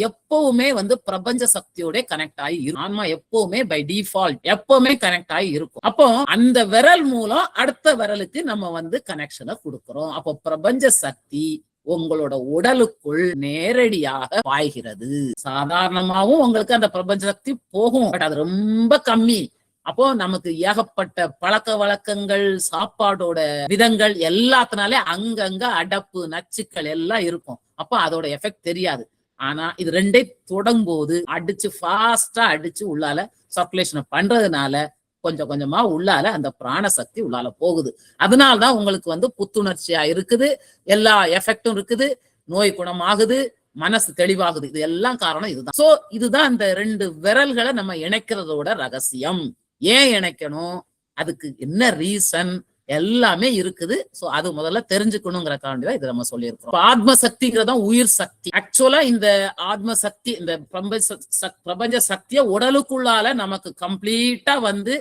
[SPEAKER 1] எப்பவுமே பிரபஞ்ச சக்தியோட கனெக்ட் ஆகி இருக்கும். ஆன்மா எப்பவுமே பை டிஃபால்ட் எப்பவுமே கனெக்ட் ஆகி இருக்கும். அப்போ அந்த விரல் மூலம் அடுத்த விரலுக்கு நம்ம கனெக்ஷனை கொடுக்கிறோம். அப்போ பிரபஞ்ச சக்தி உங்களோட உடலுக்குள் நேரடியாக பாய்கிறது. சாதாரணமாவும் உங்களுக்கு அந்த பிரபஞ்ச சக்தி போகும், பட் அது ரொம்ப கம்மி. அப்போ நமக்கு ஏகப்பட்ட பழக்க வழக்கங்கள், சாப்பாடோட விதங்கள் எல்லாத்தினாலே அங்கங்க அடப்பு நச்சுக்கள் எல்லாம் இருக்கும். அப்போ அதோட எஃபெக்ட் தெரியாது. ஆனா இது 2ஐ தொடங்கும்போது அடிச்சு ஃபாஸ்டா அடிச்சு உள்ளால சர்க்குலேஷன் பண்றதுனால கொஞ்சம் கொஞ்சமா உள்ளால அந்த பிராண சக்தி உள்ளால போகுது. அதனால்தான் உங்களுக்கு புத்துணர்ச்சியா இருக்குது, எல்லா எஃபெக்டும் இருக்குது, நோய் குணமாகுது, மனசு தெளிவாகுது. இது எல்லாம் காரணம் இதுதான். சோ இதுதான் இந்த 2 விரல்களை நம்ம இணைக்கிறதோட ரகசியம். ஏன் இணைக்கணும், அதுக்கு என்ன ரீசன் எல்லாமே இருக்குது. சோ அது முதல்ல தெரிஞ்சுக்கணுங்கிறக்காண்டிதான் இதை நம்ம சொல்லியிருக்கோம். ஆத்ம சக்திங்கிறதா உயிர் சக்தி. ஆக்சுவலா இந்த ஆத்ம சக்தி, இந்த பிரபஞ்ச சக்திய உடலுக்குள்ளால நமக்கு கம்ப்ளீட்டா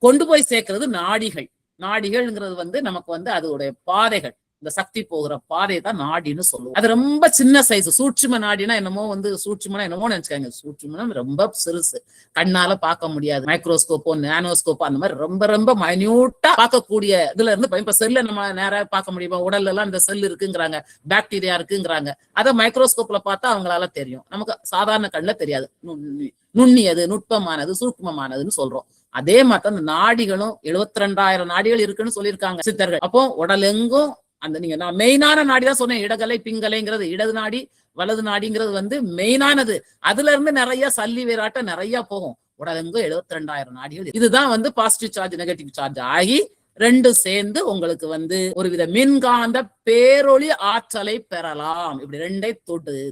[SPEAKER 1] கொண்டு போய் சேர்க்கிறது நாடிகள். நாடிகள்ங்கிறது நமக்கு அதோடைய பாதைகள். இந்த சக்தி போகிற பாதை தான் நாடின்னு சொல்லுவோம். அது ரொம்ப சின்ன சைஸ். சூட்சும நாடினா என்னமோ சூட்சுமனா என்னமோ நினைச்சுக்காங்க. சூட்சுமனா ரொம்ப சிறுசு, கண்ணால பார்க்க முடியாது. மைக்ரோஸ்கோப்போ நானோஸ்கோப்போ அந்த மாதிரி ரொம்ப ரொம்ப மைன்யூட்டா பார்க்கக்கூடிய இதுல இருந்து இப்ப செல்ல நம்ம நேரா பார்க்க முடியுமா? உடல்ல எல்லாம் இந்த செல் இருக்குங்கிறாங்க, பாக்டீரியா இருக்குங்கிறாங்க. அதை மைக்ரோஸ்கோப்ல பார்த்தா அவங்களால தெரியும், நமக்கு சாதாரண கண்ணுல தெரியாது. நுண்ணியது, நுட்பமானது, சூட்சுமமானதுன்னு சொல்றோம். அதே மாதிரி அந்த நாடிகளும் 72,000 நாடிகள் இருக்குன்னு சொல்லியிருக்காங்க சித்தர்கள். அப்போ உடலெங்கும் அந்த நீங்க நான் மெயினான நாடி தான் சொன்னேன், இடகலை பிங்கலைங்கிறது. இடது நாடி வலது நாடிங்கிறது வந்து மெயினானது. அதுல இருந்து நிறைய சல்லி வேறாட்ட நிறைய போகும். உடலெங்கும் 72,000 நாடிகள். இதுதான் வந்து பாசிட்டிவ் சார்ஜ் நெகட்டிவ் சார்ஜ் ஆகி ரெண்டு சேர்ந்து உங்களுக்கு வந்து ஒருவித மின்காந்த பேரொளி ஆற்றலை பெறலாம். இப்படி ரெண்டை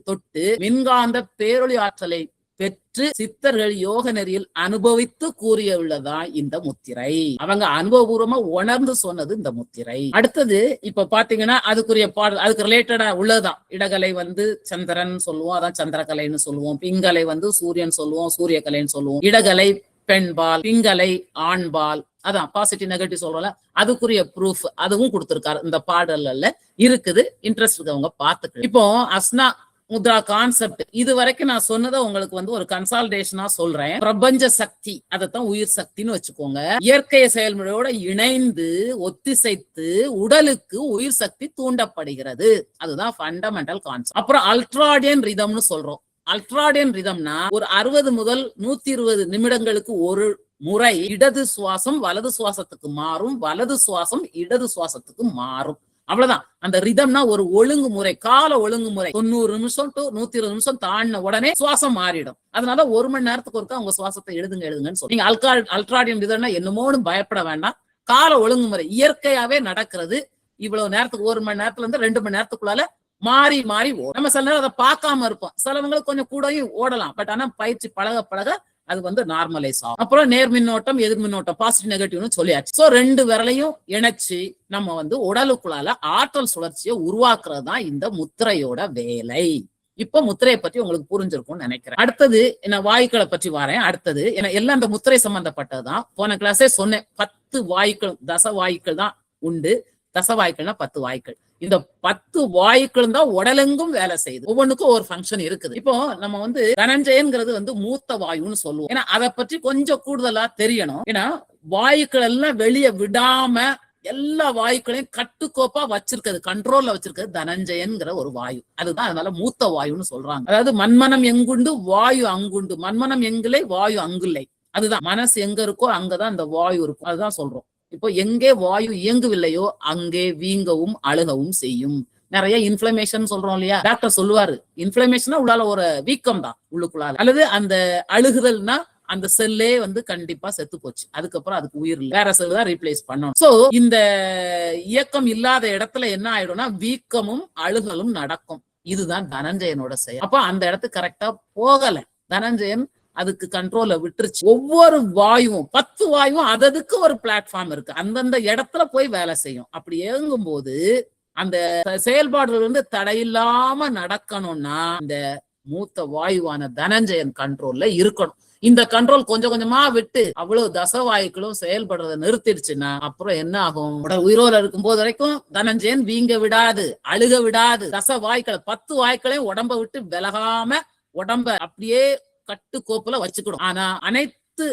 [SPEAKER 1] தொட்டு மின்காந்த பேரொளி ஆற்றலை பெற்று சித்தர்கள் யோக நெறியில் அனுபவித்து கூறியுள்ளதான் இந்த முத்திரை. அவங்க அனுபவபூர்வமா உணர்ந்து சொன்னது இந்த முத்திரை. அடுத்தது இப்ப பாத்தீங்கன்னா அதுக்குரிய பாடல் அதுக்கு ரிலேட்டடா உள்ளதுதான். இடகலை வந்து சந்திரன் சொல்லுவோம், அதான் சந்திரகலைன்னு சொல்லுவோம். பிங்கலை வந்து சூரியன் சொல்லுவோம், சூரியகலைன்னு சொல்லுவோம். இடகலை பெண்பால், பிங்கலை ஆண்பால், அதான் பாசிட்டிவ் நெகட்டிவ் சொல்றோம்ல, அதுக்குரிய ப்ரூஃப் அதுவும் கொடுத்திருக்காரு இந்த பாடல்ல இருக்குது. இன்ட்ரெஸ்ட் இருக்கவங்க பாத்துக்க. இப்போ அஸ்னா முத்ரா கான்செப்ட் இது வரைக்கும் நான் சொன்னதை உங்களுக்கு வந்து ஒரு கன்சால்டேஷனா சொல்றேன். பிரபஞ்ச சக்தி அதைத்தான் உயிர் சக்தின்னு வச்சுக்கோங்க. இயற்கை செயல்முறையோட இணைந்து ஒத்திசைத்து உடலுக்கு உயிர் சக்தி தூண்டப்படுகிறது. அதுதான் ஃபண்டமெண்டல் கான்செப்ட். அப்புறம் அல்ட்ராடியன் ரிதம்னு சொல்றோம். அல்ட்ராடியன் ரிதம்னா ஒரு 60 முதல் 120 நிமிடங்களுக்கு ஒரு முறை இடது சுவாசம் வலது சுவாசத்துக்கு மாறும், வலது சுவாசம் இடது சுவாசத்துக்கு மாறும். அவ்வளவுதான். அந்த ரிதம்னா ஒரு ஒழுங்குமுறை, கால ஒழுங்குமுறை. 90 நிமிஷம் டு 120 நிமிஷம் தாண்டின உடனே சுவாசம் மாறிடும். அதனால 1 மணி நேரத்துக்கு ஒருக்கா உங்க சுவாசத்தை எழுதுங்கன்னு சொல்லி. நீங்க அல்ட்ராடியன் ரிதம்னா என்னமோன்னு பயப்பட வேண்டாம். கால ஒழுங்குமுறை இயற்கையாவே நடக்கிறது. இவ்வளவு நேரத்துக்கு 1 மணி நேரத்துல இருந்து 2 மணி நேரத்துக்குள்ளால மாறி மாறி ஓடும். நம்ம சில நேரம் அதை பார்க்காம இருப்போம். சிலவங்களுக்கு கொஞ்சம் கூடயும் ஓடலாம். பட் ஆனா பயிற்சி பழக பழக அது வந்து நார்மலைஸ் ஆகும். அப்புறம் நேர் மின்னோட்டம் எதிர் மின்னோட்டம் பாசிட்டிவ் நெகட்டிவ்னு சொல்லியாச்சு. சோ 2 விரலையும் இணைச்சு நம்ம வந்து உடலுக்குள்ளால ஆற்றல் சுழற்சியை உருவாக்குறது தான் இந்த முத்திரையோட வேலை. இப்ப முத்திரையை பத்தி உங்களுக்கு புரிஞ்சிருக்கும்னு நினைக்கிறேன். அடுத்தது என்ன வாயுக்களை பற்றி வரேன். அடுத்தது எல்லாம் இந்த முத்திரை சம்பந்தப்பட்டதுதான். போன கிளாஸே சொன்னேன் 10 வாயுக்கள் தச வாயுக்கள் தான் உண்டு. தச வாயுக்கள்னா 10 வாயுக்கள். இந்த 10 வாயுக்களும் தான் உடலெங்கும் வேலை செய்யுது. ஒவ்வொன்றுக்கும் ஒரு ஃபங்க்ஷன் இருக்குது. இப்போ நம்ம வந்து தனஞ்சயன்கிறது வந்து மூத்த வாயுன்னு சொல்லுவோம். ஏன்னா அதை பற்றி கொஞ்சம் கூடுதலா தெரியணும். ஏன்னா வாயுக்கள் எல்லாம் வெளியே விடாம எல்லா வாயுக்களையும் கட்டுக்கோப்பா வச்சிருக்கிறது, கண்ட்ரோல்ல வச்சிருக்கிறது தனஞ்சயன்கிற ஒரு வாயு. அதுதான் அதனால மூத்த வாயுன்னு சொல்றாங்க. அதாவது மண்மனம் எங்குண்டு வாயு அங்குண்டு, மண்மனம் எங்கில்லை வாயு அங்குல்லை. அதுதான் மனசு எங்க இருக்கோ அங்கதான் அந்த வாயு இருக்கும். அதுதான் சொல்றோம். இப்போ எங்கே வாயு இயங்கவில்லையோ அங்கே வீங்கவும் அழுகவும் செய்யும். நிறைய இன்ஃபிளமேஷன் சொல்றோம் இல்லையா, டாக்டர் சொல்லுவாரு இன்ஃபிளமேஷனா உள்ளால ஒரு வீக்கம் தான் உள்ளுக்குள்ளால, அல்லது அந்த அழுகுதல்னா அந்த செல்லே வந்து கண்டிப்பா செத்து போச்சு, அதுக்கப்புறம் அதுக்கு உயிர் இல்லை, வேற செல் தான் ரீப்ளேஸ் பண்ணணும். சோ இந்த இயக்கம் இல்லாத இடத்துல என்ன ஆயிடும்னா வீக்கமும் அழுகலும் நடக்கும். இதுதான் தனஞ்சயனோட செயல். அப்ப அந்த இடத்துக்கு கரெக்டா போகல, தனஞ்சயன் அதுக்கு கண்ட்ரோல விட்டுருச்சு. ஒவ்வொரு வாயுவும் 10 வாயுவும் அதுக்கு ஒரு பிளாட்ஃபார்ம் இருக்கு, அந்தந்த இடத்துல போய் வேலை செய்யும். அப்படி இயங்கும் போது அந்த செயல்பாடுகள் வந்து தடையில்லாம நடக்கணும்னா இந்த மூத்த வாயுவான தனஞ்சயன் கண்ட்ரோல்ல இருக்கணும். இந்த கண்ட்ரோல் கொஞ்சம் கொஞ்சமா விட்டு அவ்வளவு தசவாயுக்களும் செயல்படுறத நிறுத்திடுச்சுன்னா அப்புறம் என்ன ஆகும், உயிரோட இருக்கும் போது வரைக்கும் தனஞ்சயன் வீங்க விடாது, அழுக விடாது. தசவாயுக்களை 10 வாயுக்களையும் உடம்ப விட்டு விலகாம உடம்ப அப்படியே கட்டுக்கோப்புல வச்சுக்கணும். ஆனா அனைத்து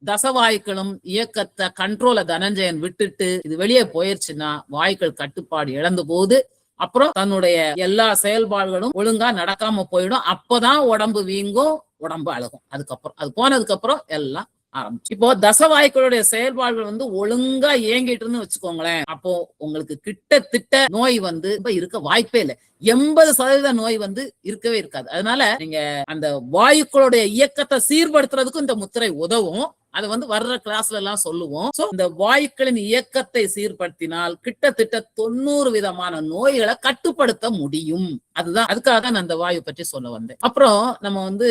[SPEAKER 1] தசவாயுக்களும் இயக்கத்தை கண்ட்ரோல தனஞ்சயன் விட்டுட்டு இது வெளியே போயிருச்சுன்னா வாயுக்கள் கட்டுப்பாடு இழந்த போது அப்புறம் தன்னுடைய எல்லா செயல்பாடுகளும் ஒழுங்கா நடக்காம போயிடும். அப்பதான் உடம்பு வீங்கும், உடம்பு அழுகும். அதுக்கப்புறம் அது போனதுக்கு அப்புறம் எல்லாம் ஆரம்பிச்சு. இப்போ தசவாயுக்களுடைய செயல்பாடுகள் வந்து ஒழுங்கா இயங்கிட்டுன்னு வச்சுக்கோங்களேன், அப்போ உங்களுக்கு கிட்டத்தட்ட நோய் வந்து இருக்க வாய்ப்பே இல்லை. 80% நோய் வந்து இருக்கவே இருக்காது. அதனால நீங்க அந்த வாயுக்களுடைய இயக்கத்தை சீர்படுத்துறதுக்கும் இந்த முத்திரை உதவும். அது வந்து வர்ற கிளாஸ்ல எல்லாம் சொல்லுவோம். சோ இந்த வாயுக்களின் இயக்கத்தை சீர்படுத்தினால் கிட்டத்தட்ட 90 விதமான நோய்களை கட்டுப்படுத்த முடியும். அதுதான், அதுக்காக தான் நான் அந்த வாயு பற்றி சொல்ல வந்தேன். அப்புறம் நம்ம வந்து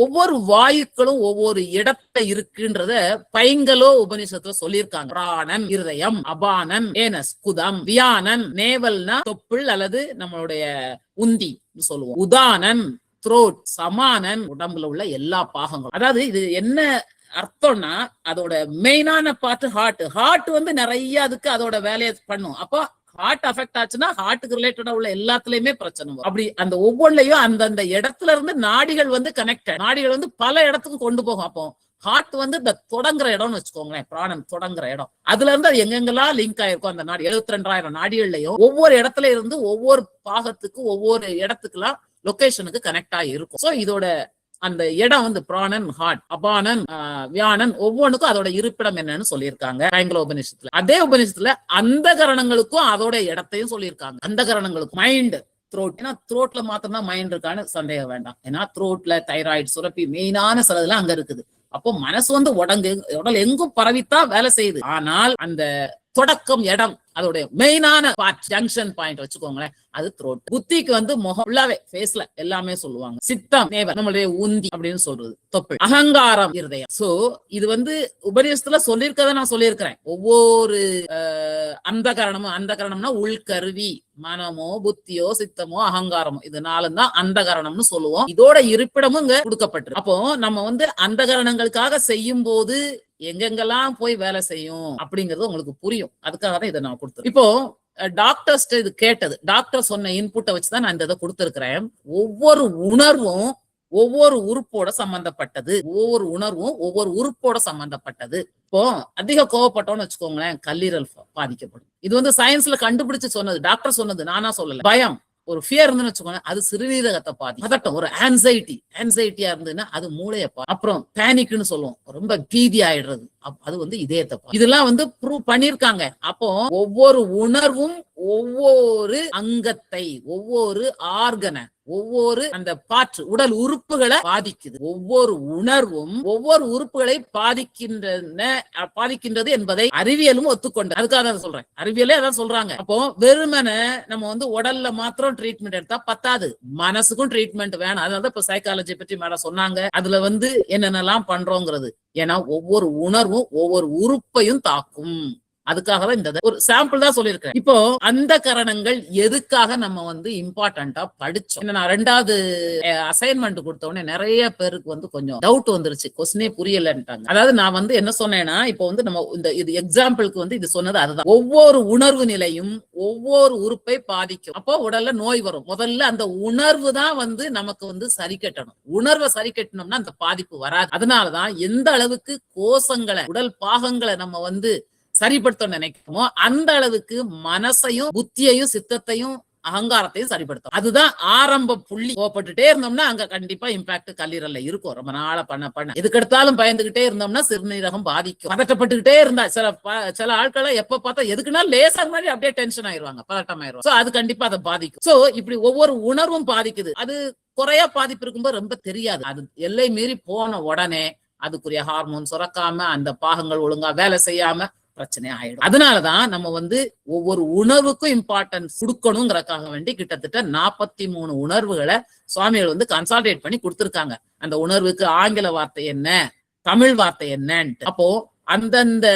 [SPEAKER 1] ஒவ்வொரு வாயுக்களும் ஒவ்வொரு இடத்தை இருக்குன்றத பைங்கலோ உபநிஷத்துல சொல்லியிருக்காங்க. பிராணன் இருதயம், அபானன் ஏனஸ் குதம், வியானன் நேவல்னா தொப்புள் அல்லது நம்மளுடைய உந்தி சொல்லுவோம், உதானன் த்ரோட், சமானன் உடம்புல உள்ள எல்லா பாகங்களும். அதாவது இது என்ன அர்த்தம்னா அதோட மெயினான பார்ட் ஹார்ட் வந்து நிறைய அதுக்கு அதோட வேலையை பண்ணும். அப்போ ஹார்ட் அஃபெக்ட் ஆச்சுன்னா ஹார்ட்டுக்கு ரிலேட்டடா உள்ள எல்லாத்துலயுமே பிரச்சனை வரும். அப்படி அந்த ஒவ்வொன்றையும் அந்தந்த இடத்துல இருந்து நாடிகள் வந்து கனெக்டட், நாடிகள் வந்து பல இடத்துக்கு கொண்டு போகும். அப்போ ஹார்ட் வந்து இந்த தொடங்குற இடம்னு வச்சுக்கோங்களேன், பிராணம் தொடங்குற இடம், அதுல இருந்து அது எங்கெங்கெல்லாம் லிங்க் ஆயிருக்கும் அந்த நாடி 72,000 நாடிகள்லயும் ஒவ்வொரு இடத்துல இருந்து ஒவ்வொரு பாகத்துக்கு ஒவ்வொரு இடத்துக்குலாம் லொகேஷனுக்கு கனெக்ட் ஆகி இருக்கும். சோ இதோட அந்த இடம் வந்து பிராணன், ஹார்ட், அபானன், வியானன், ஒவ்வொன்றுக்கும் அதோட இருப்பிடம் என்னன்னு சொல்லியிருக்காங்க தைங்கள உபநிஷத்துல. அதே உபநிஷத்துல அந்த கரணங்களுக்கும் அதோட இடத்தையும் சொல்லியிருக்காங்க. அந்த கரணங்களுக்கும் மைண்ட், த்ரோட். ஏன்னா த்ரோட்ல மாத்திரம் தான் மைண்ட் இருக்கான்னு சந்தேகம் வேண்டாம். ஏன்னா த்ரோட்ல தைராய்டு சுரப்பி மெயினான சிலதெல்லாம் அங்க இருக்குது. அப்போ மனசு வந்து உடல் எங்கும் பரவித்தான் வேலை செய்யுது. ஆனால் அந்த தொடக்கம் இடம், அதோட மெயினான பார்ட், ஜங்ஷன் பாயிண்ட் வச்சுக்கோங்களேன், அது த்ரோட். புத்திக்கு வந்து முகம் ஃபுல்லாவே, ஃபேஸ்ல எல்லாமே சொல்லுவாங்க. சித்தம் நம்மளுடைய உந்தி அப்படின்னு சொல்றது, தொப்புள். அகங்காரம் இருதயம். சோ இது வந்து உபநிஷத்துல சொல்லியிருக்கத நான் சொல்லியிருக்கிறேன். ஒவ்வொரு அந்த கரணம்னா உள்கருவி, மனமோ புத்தியோ சித்தமோ அகங்காரமோ, இது நாலும் தான் அந்த கரணம்னு சொல்லுவோம். இதோட இருப்பிடமும் இங்க கொடுக்கப்பட்டிருக்கு. அப்போ நம்ம வந்து அந்த கரணங்களுக்காக செய்யும் போது எங்கெங்கெல்லாம் போய் வேலை செய்யும் அப்படிங்கிறது உங்களுக்கு புரியும். அதுக்காக தான் இதை நான் கொடுத்தேன். இப்போ டாக்டர்ஸ் இது கேட்டது, டாக்டர் சொன்ன இன்புட்டை வச்சுதான் நான் இந்த இதை கொடுத்திருக்கிறேன். ஒவ்வொரு உணர்வும் ஒவ்வொரு உறுப்போட சம்பந்தப்பட்டது. ஒவ்வொரு உணர்வும் ஒவ்வொரு உறுப்போட சம்பந்தப்பட்டது. இப்போ அதிக கோவப்பட்டோம்னு வச்சுக்கோங்களேன், கல்லீரல் பாதிக்கப்படும். இது வந்து சயின்ஸ்ல கண்டுபிடிச்சு சொன்னது, டாக்டர் சொன்னது, நானா சொல்லல. பயம், ஒரு ஃபியர் இருந்துன்னு வச்சுக்கோங்க, அது சிறுநீரகத்தை பாதி. பதட்டம், ஒரு ஆன்சைட்டியா இருந்ததுன்னா அது மூளையை பாதி. அப்புறம் பேனிக்னு சொல்லுவோம், ரொம்ப பீதி ஆயிடுறது, அது வந்து இதயத்தை பாதி. இதெல்லாம் வந்து ப்ரூவ் பண்ணிருக்காங்க. அப்போ ஒவ்வொரு உணர்வும் ஒவ்வொரு அங்கத்தை, ஒவ்வொரு ஆர்கனை, ஒவ்வொரு அந்த பாற்று உடல் உறுப்புகளை பாதிக்குது. ஒவ்வொரு உணர்வும் ஒவ்வொரு உறுப்புகளை பாதிக்கின்றது என்பதை அறிவியலும் ஒத்துக்கொண்டு, அதுக்காக தான் சொல்றேன், அறிவியலே அதான் சொல்றாங்க. அப்போ வெறுமனை நம்ம வந்து உடல்ல மாத்திரம் ட்ரீட்மெண்ட் எடுத்தா பத்தாது, மனசுக்கும் ட்ரீட்மெண்ட் வேணும். அதனால இப்ப சைக்காலஜி பற்றி மேடம் சொன்னாங்க, அதுல வந்து என்னென்னலாம் பண்றோங்கிறது. ஏன்னா ஒவ்வொரு உணர்வும் ஒவ்வொரு உறுப்பையும் தாக்கும். அதுக்காக தான் இந்த ஒரு சாம்பிள் தான் சொல்லியிருக்கேன். இப்போ அந்த கரணங்கள் எதுக்காக நம்ம வந்து இம்பார்ட்டன்டா படிச்சோம். நான் 2வது அசைன்மெண்ட் கொடுத்த உடனே நிறைய பேருக்கு வந்து கொஞ்சம் டவுட் வந்துருச்சு, கொஸ்டினே புரியலன்ட்டாங்க. அதாவது நான் வந்து என்ன சொன்னேன்னா, இப்போ வந்து நம்ம இந்த இது எக்ஸாம்பிளுக்கு வந்து இது சொன்னது அதுதான். ஒவ்வொரு உணர்வு நிலையும் ஒவ்வொரு உறுப்பை பாதிக்கும். அப்போ உடல்ல நோய் வரும். முதல்ல அந்த உணர்வு தான் வந்து நமக்கு வந்து சரி கட்டணும். உணர்வை சரி கட்டணும்னா அந்த பாதிப்பு வராது. அதனாலதான் எந்த அளவுக்கு கோஷங்களை, உடல் பாகங்களை நம்ம வந்து சரிப்படுத்த நினைக்கிறோமோ அந்த அளவுக்கு மனசையும் புத்தியையும் சித்தத்தையும் அகங்காரத்தையும் சரிப்படுத்தும். அதுதான் ஆரம்ப புள்ளி. கோபப்பட்டுட்டே இருந்தோம்னா அங்க கண்டிப்பா இம்பாக்ட் கல்லீரல்ல இருக்கும். ரொம்ப நாள பண்ண எதுக்கெடுத்தாலும் பயந்துகிட்டே இருந்தோம்னா சிறுநீரகம் பாதிக்கும். பதட்டப்பட்டுக்கிட்டே இருந்தா சில ஆட்களை எப்ப பார்த்தா எதுக்குன்னா லேசா மாதிரி அப்படியே டென்ஷன் ஆயிருவாங்க, பதட்டம் ஆயிருவாங்க. சோ அது கண்டிப்பா அதை பாதிக்கும். சோ இப்படி ஒவ்வொரு உணர்வும் பாதிக்குது. அது குறையா பாதிப்பு இருக்கும்போது ரொம்ப தெரியாது. அது எல்லை மீறி போன உடனே அதுக்குரிய ஹார்மோன் சுரக்காம அந்த பாகங்கள் ஒழுங்கா வேலை செய்யாம பிரச்சனை ஆயிடும். அதனாலதான் நம்ம வந்து ஒவ்வொரு உணர்வுக்கும் இம்பார்ட்டன்ஸ் கொடுக்கணுங்கிறதுக்காக வேண்டி கிட்டத்தட்ட 43 உணர்வுகளை சுவாமிகள் வந்து கன்சால்டேட் பண்ணி கொடுத்திருக்காங்க. அந்த உணர்வுக்கு ஆங்கில வார்த்தை என்ன, தமிழ் வார்த்தை என்னன்ட்டு. அப்போ அந்தந்த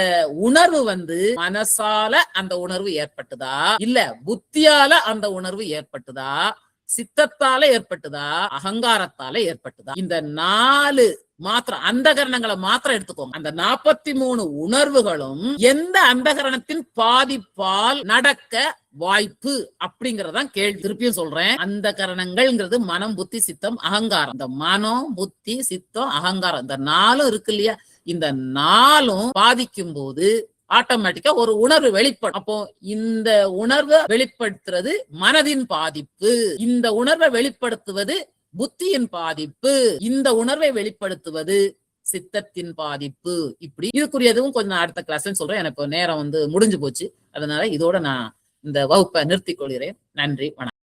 [SPEAKER 1] உணர்வு வந்து மனசால அந்த உணர்வு ஏற்பட்டுதா, இல்ல புத்தியால அந்த உணர்வு ஏற்பட்டுதா, சித்தத்தால ஏற்பட்டுதா, அகங்காரத்தால ஏற்பட்டுதா, இந்த 4 மாத்திரம் அந்த கரணங்களை மாத்திரம் எடுத்துக்கோங்க. அந்த 43 உணர்வுகளும் எந்த அந்த கரணத்தின் பாதிப்பால் நடக்க வாய்ப்பு அப்படிங்கறதான் கேள்வி. திருப்பியும் சொல்றேன், அந்த கரணங்கள்ங்கிறது மனம் புத்தி சித்தம் அகங்காரம். இந்த மனம் புத்தி சித்தம் அகங்காரம், இந்த 4 இருக்கு இல்லையா, இந்த 4 பாதிக்கும் போது ஆட்டோமேட்டிக்கா ஒரு உணர்வு வெளிப்படும். அப்போ இந்த உணர்வை வெளிப்படுத்துறது மனதின் பாதிப்பு, இந்த உணர்வை வெளிப்படுத்துவது புத்தியின் பாதிப்பு, இந்த உணர்வை வெளிப்படுத்துவது சித்தத்தின் பாதிப்பு. இப்படி இதுக்குரியதும் கொஞ்சம் அடுத்த கிளாஸ்ல சொல்றேன். எனக்கு நேரம் வந்து முடிஞ்சு போச்சு. அதனால இதோட நான் இந்த வகுப்பை நிறுத்திக் கொள்கிறேன். நன்றி, வணக்கம்.